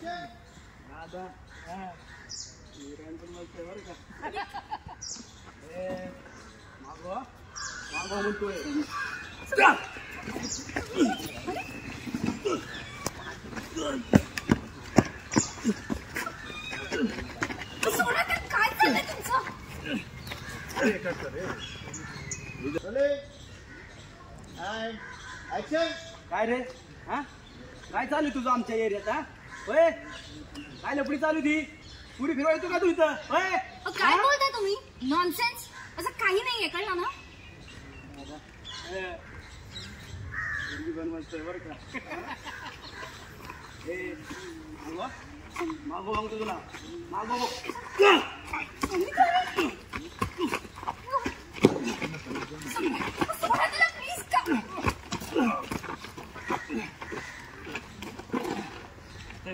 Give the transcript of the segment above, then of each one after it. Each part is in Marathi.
दादा हिरण पण मस्त आहे बरं का. मागवा मागवा म्हणतोय. काय चाललंय तुमचं? काय रे हा काय चालू तुझं आमच्या एरियात हा होय काय लपडी चालू ती पुरी फिरवा येतो का तू इथं होय काय बोलताय तुम्ही? नॉनसेन्स. असं काही नाहीये कळलं ना. बनवायचं बरं का. मागो मागतो तुला मागो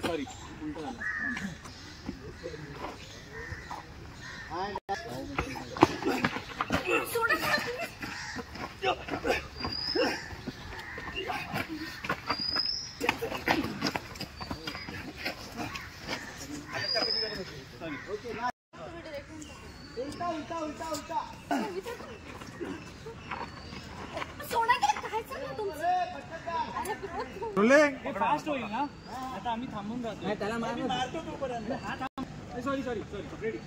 सॉरी फास्ट होईल ना आता आम्ही थांबून राहतो त्याला मारतो तोपर्यंत सॉरी सॉरी सॉरी रेडी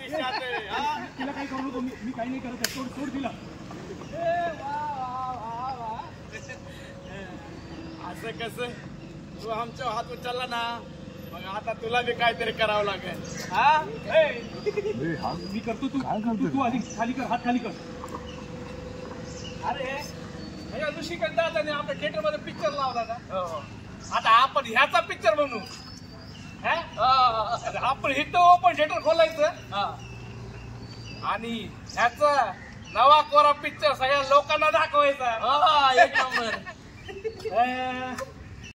तिला काही करू नको मी काही नाही करत सोड सोड तिला असं कसं तू आमच्या हात उचलला ना मग आता तुला बी काहीतरी करावं लागेल. हा मी करतो तू तू आधी खाली कर हात खाली कर. अरे ऋषीकांत दादाने आपल्या थिएटर मध्ये पिक्चर लावला ना आता आपण ह्याचा पिक्चर बनवू. आपण हिट ओपन थिएटर खोलायचं आणि ह्याचा नवा कोरा पिक्चर सगळ्या लोकांना दाखवायचा. एक नंबर.